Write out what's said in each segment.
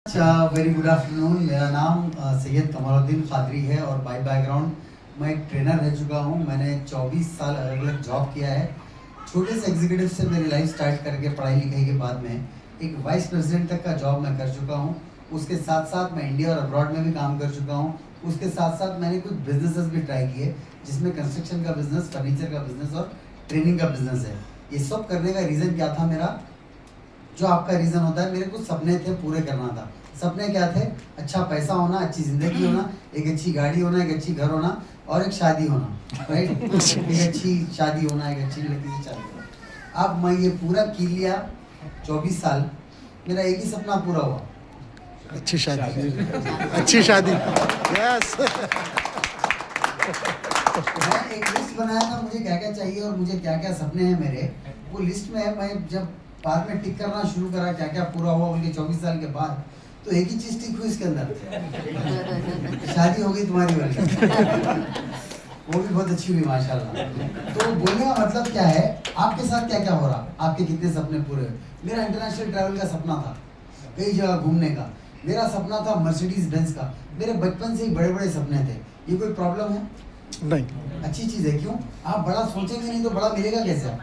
Very good afternoon. मेरा नाम सैयद कमालुद्दीन कादरी है और बाय बैकग्राउंड मैं एक ट्रेनर रह चुका हूँ। मैंने 24 साल अलग अलग जॉब किया है। छोटे से एग्जीक्यूटिव से मेरी लाइफ स्टार्ट करके पढ़ाई लिखाई के बाद में एक वाइस प्रेसिडेंट तक का जॉब मैं कर चुका हूँ। उसके साथ साथ मैं इंडिया और अब्रॉड में भी काम कर चुका हूँ। उसके साथ साथ मैंने कुछ बिजनेसेस भी ट्राई किए, जिसमें कंस्ट्रक्शन का बिजनेस, फर्नीचर का बिजनेस और ट्रेनिंग का बिजनेस है। ये सब करने का रीज़न क्या था मेरा? जो आपका रीज़न होता है, मेरे कुछ सपने थे, पूरे करना था। सपने क्या थे? अच्छा पैसा होना, अच्छी ज़िंदगी होना, एक अच्छी गाड़ी होना, एक अच्छी घर होना और एक शादी होना, राइट? एक अच्छी शादी होना, एक अच्छी लड़की से शादी होना। अब मैं ये पूरा की लिया 24 साल, मेरा एक ही सपना पूरा हुआ, अच्छी शादी। अच्छी शादी, यस। मैं एक लिस्ट बनाया था मुझे क्या क्या चाहिए और मुझे क्या क्या सपने हैं मेरे। वो लिस्ट में मैं जब बाद में टिक करना शुरू करा क्या क्या पूरा हुआ उनके 24 साल के बाद, तो एक ही चीज टिक हुई इसके अंदर, शादी हो गई तुम्हारी वाली। वो भी बहुत अच्छी हुई माशाल्लाह। तो बोलने का मतलब क्या है, आपके साथ क्या क्या हो रहा, आपके कितने सपने पूरे हुए? मेरा इंटरनेशनल ट्रैवल का सपना था, कई जगह घूमने का। मेरा सपना था मर्सिडीज बेंज का। मेरे बचपन से ही बड़े बड़े सपने थे। ये कोई प्रॉब्लम है? नहीं, अच्छी चीज है। क्यों? आप बड़ा सोचेंगे नहीं तो बड़ा मिलेगा कैसे?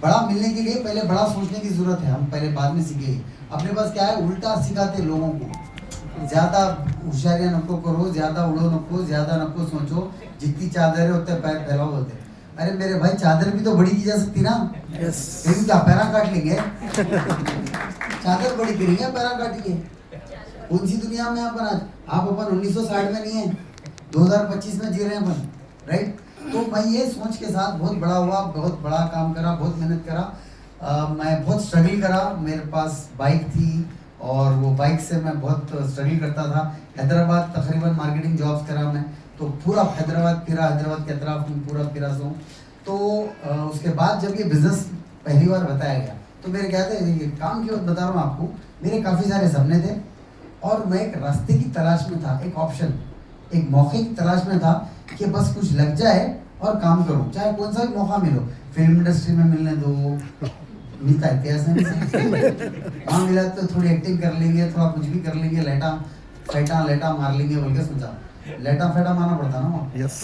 बड़ा मिलने के लिए पहले बड़ा सोचने की जरूरत है। हम पहले बाद में सीखेंगे। अपने पास क्या है, उल्टा सिखाते लोगों को। ज्यादा होशियारियां नको करो, ज्यादा उड़ो नको, ज्यादा नको सोचो, जितनी चादर है उतने पैर फैलाओ होते। अरे मेरे भाई, चादर भी तो बड़ी की जा सकती ना। यस। लेकिन क्या पैरा काट लेंगे? चादर बड़ी करेंगे, पैरा काटेंगे? कौन सी दुनिया में अपन आज? आप अपन 1960 में नहीं है, 2025 में जी रहे हैं अपन, राइट? तो मैं ये सोच के साथ बहुत बड़ा हुआ, बहुत बड़ा काम करा, बहुत मेहनत करा। मैं बहुत स्ट्रगल करा। मेरे पास बाइक थी और वो बाइक से मैं बहुत स्ट्रगल करता था। हैदराबाद तकरीबन मार्केटिंग जॉब्स करा मैं, तो पूरा हैदराबाद फिरा, हैदराबाद के अतराफ में पूरा फिरा सो। तो उसके बाद जब ये बिज़नेस पहली बार बताया गया तो मेरे क्या थे, ये काम की बात बता रहा हूँ आपको, मेरे काफ़ी सारे सपने थे और मैं एक रास्ते की तलाश में था, एक ऑप्शन, एक मौके की तलाश में था कि बस कुछ लग जाए और काम करूं, चाहे कौन सा भी मौका मिलो। फिल्म इंडस्ट्री में मिलने दो, मिलता है कैसे वहाँ मिला तो थोड़ी एक्टिंग कर लेंगे, थोड़ा कुछ भी कर लेंगे, लेटा मार लेंगे बोल के सोचा। लेटा फेटा मारना पड़ता ना वहाँ। यस।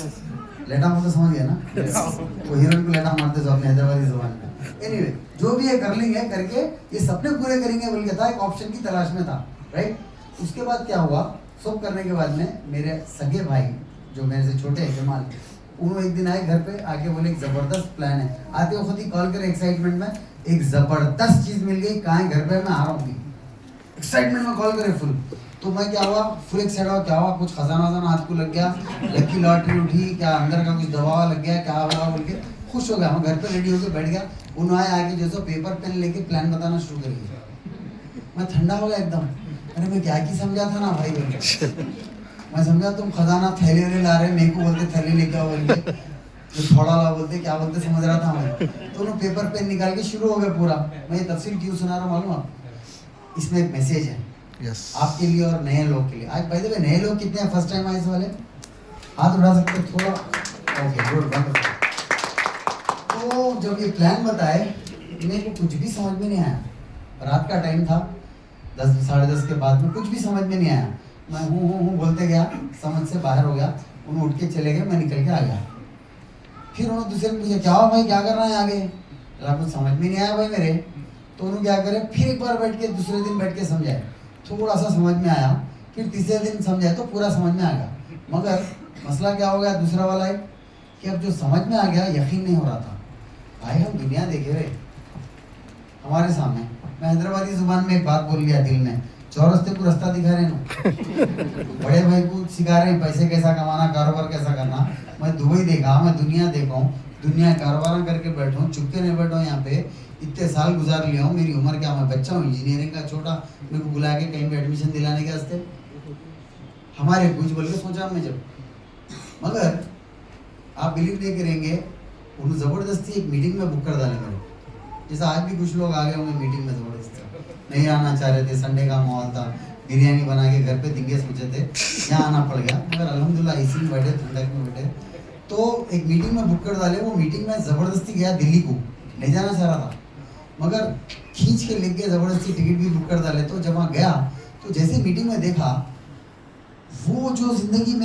लेटा मतलब समझ गया ना? वो हीरोइन को लेटा मारते थे अपने हैदराबादी ज़बान में। एनीवे, जो भी ये कर लेंगे करके ये सपने पूरे करेंगे बोल के था, एक ऑप्शन की तलाश में था, राइट? उसके बाद क्या हुआ, सब करने के बाद में मेरे सगे भाई जो मेरे से छोटे हैं, जमाल, उन्होंने एक दिन आए घर पे, आके बोले एक जबरदस्त प्लान है। आते वक्त ही कॉल करे एक्साइटमेंट में, एक जबरदस्त चीज मिल गई, कहाँ है? घर पे, मैं आ रहा हूँ। एक्साइटमेंट में कॉल करे फुल। तो मैं क्या हुआ, फुल एक्साइट हुआ। क्या हुआ? कुछ खजाना वजाना हाथ को लग गया, लकी लॉटरी उठी, क्या अंदर का कुछ दवा लग गया, क्या हुआ बोल के खुश हो गया। मैं घर पे रेडी होकर बैठ गया। उन्होंने आके जो सो पेपर पेन लेके प्लान बताना शुरू कर दिया। मैं ठंडा हो गया एकदम। अरे मैं क्या की समझा था ना भाई बोल के। मैं समझा तुम खजाना थैले वैले ला रहे, मेरे को बोलते थैले लेके आओ बोल के, जो थोड़ा ला बोलते, क्या बोलते समझ रहा था मैं। तो उन्होंने पेपर पेन निकाल के शुरू हो गया पूरा। मैं ये तफसील क्यों सुना रहा हूँ मालूम आप? इसमें एक मैसेज है यस। आपके लिए और नए लोग के लिए। आज भाई देखो, नए लोग कितने हैं फर्स्ट टाइम आए इस वाले? हाथ उठा सकते हो थोड़ा? Okay, good, wonderful. तो जब ये प्लान बताए, मेरे को कुछ भी समझ में नहीं आया। रात का टाइम था, 10 साढ़े 10 के बाद में कुछ भी समझ में नहीं आया। मैं हूँ बोलते गया, समझ से बाहर हो गया। उन्होंने उठ के चले गए, मैं निकल के आ गया। फिर उन्होंने दूसरे ने पूछा, क्या हुआ भाई, क्या कर रहा है आगे? कुछ समझ में नहीं आया भाई मेरे। तो उन्होंने क्या करे, फिर एक बार बैठ के दूसरे दिन बैठ के समझाए, थोड़ा सा समझ में आया। फिर तीसरे दिन समझाए तो पूरा समझ में आ गया। मगर मसला क्या हो गया दूसरा वाला है कि अब जो समझ में आ गया, यकीन नहीं हो रहा था। भाई हम दुनिया देखे रहे हमारे सामने। मैं हैदराबादी जुबान में एक बात बोल गया दिल में, चौरस्ते को रास्ता दिखा रहे ना, बड़े भाई को सिखा रहे पैसे कैसा कमाना, कारोबार कैसा करना। मैं दुबई देखा, मैं दुनिया देखा हूँ, दुनिया कारोबार करके बैठा हूँ, चुपके नहीं बैठा हूँ यहाँ पे। इतने साल गुजार लिया हूँ, मेरी उम्र क्या, मैं बच्चा हूँ इंजीनियरिंग का छोटा, मेरे को बुला के कहीं पे एडमिशन दिलाने के वास्ते हमारे कुछ बोल के सोचा मैं जब। मगर आप बिलीव नहीं करेंगे, उन्होंने ज़बरदस्ती एक मीटिंग में बुक कर डाले मेरे। जैसा आज भी कुछ लोग आ गए होंगे मीटिंग में, ज़बरदस्ती नहीं आना चाह रहे थे, संडे का माहौल था, बिरयानी बना के घर पे दिंगे सोचे थे, यहाँ आना पड़ गया। मगर अल्हम्दुलिल्लाह इसी में बैठे, ठंडक में बैठे, तो एक मीटिंग में बुक कर डाले। वो मीटिंग में ज़बरदस्ती गया, दिल्ली को नहीं जाना चाह रहा था, मगर खींच के लेके जबरदस्ती टिकट भी बुक कर डाले। तो जब वहाँ गया तो जैसे मीटिंग में देखा वो जो जिंदगी में